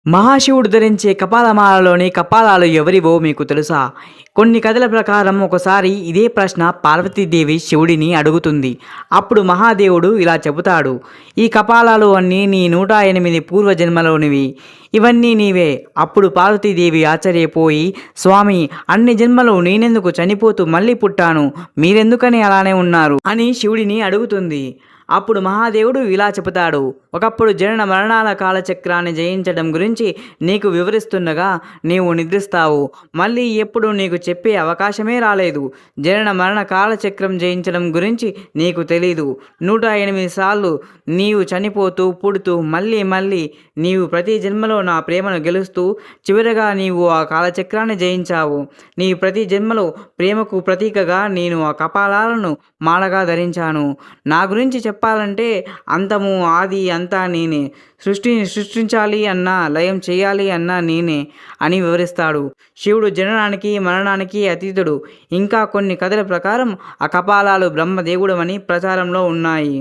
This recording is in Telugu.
మహాశివుడు ధరించే కపాలమాలలోని కపాలాలు ఎవరివో మీకు తెలుసా? కొన్ని కథల ప్రకారం ఒకసారి ఇదే ప్రశ్న పార్వతీదేవి శివుడిని అడుగుతుంది. అప్పుడు మహాదేవుడు ఇలా చెబుతాడు, ఈ కపాలాలు అన్నీ నీ 108 పూర్వజన్మలోనివి, ఇవన్నీ నీవే. అప్పుడు పార్వతీదేవి ఆశ్చర్యపోయి, స్వామి, అన్ని జన్మలు నేనెందుకు చనిపోతూ మళ్ళీ పుట్టాను, మీరెందుకని అలానే ఉన్నారు అని శివుడిని అడుగుతుంది. అప్పుడు మహాదేవుడు ఇలా చెబుతాడు, ఒకప్పుడు జనన మరణాల కాలచక్రాన్ని జయించడం గురించి నీకు వివరిస్తుండగా నీవు నిద్రిస్తావు. మళ్ళీ ఎప్పుడు నీకు చెప్పే అవకాశమే రాలేదు. జనన మరణ కాలచక్రం జయించడం గురించి నీకు తెలీదు. 108 సార్లు నీవు చనిపోతూ పుడుతూ మళ్ళీ నీవు ప్రతి జన్మలో నా ప్రేమను గెలుస్తూ చివరగా నీవు ఆ కాలచక్రాన్ని జయించావు. నీ ప్రతి జన్మలో ప్రేమకు ప్రతీకగా నేను ఆ కపాలాలను మాలగా ధరించాను. నా గురించి చెప్పాలంటే అంతము ఆది అంతా నేనే. సృష్టిని సృష్టించాలి అన్నా, లయం చేయాలి అన్నా నేనే అని వివరిస్తాడు. శివుడు జననానికి మరణానికి అతీతుడు. ఇంకా కొన్ని కథల ప్రకారం ఆ కపాలాలు బ్రహ్మదేవుడు అని ప్రచారంలో ఉన్నాయి.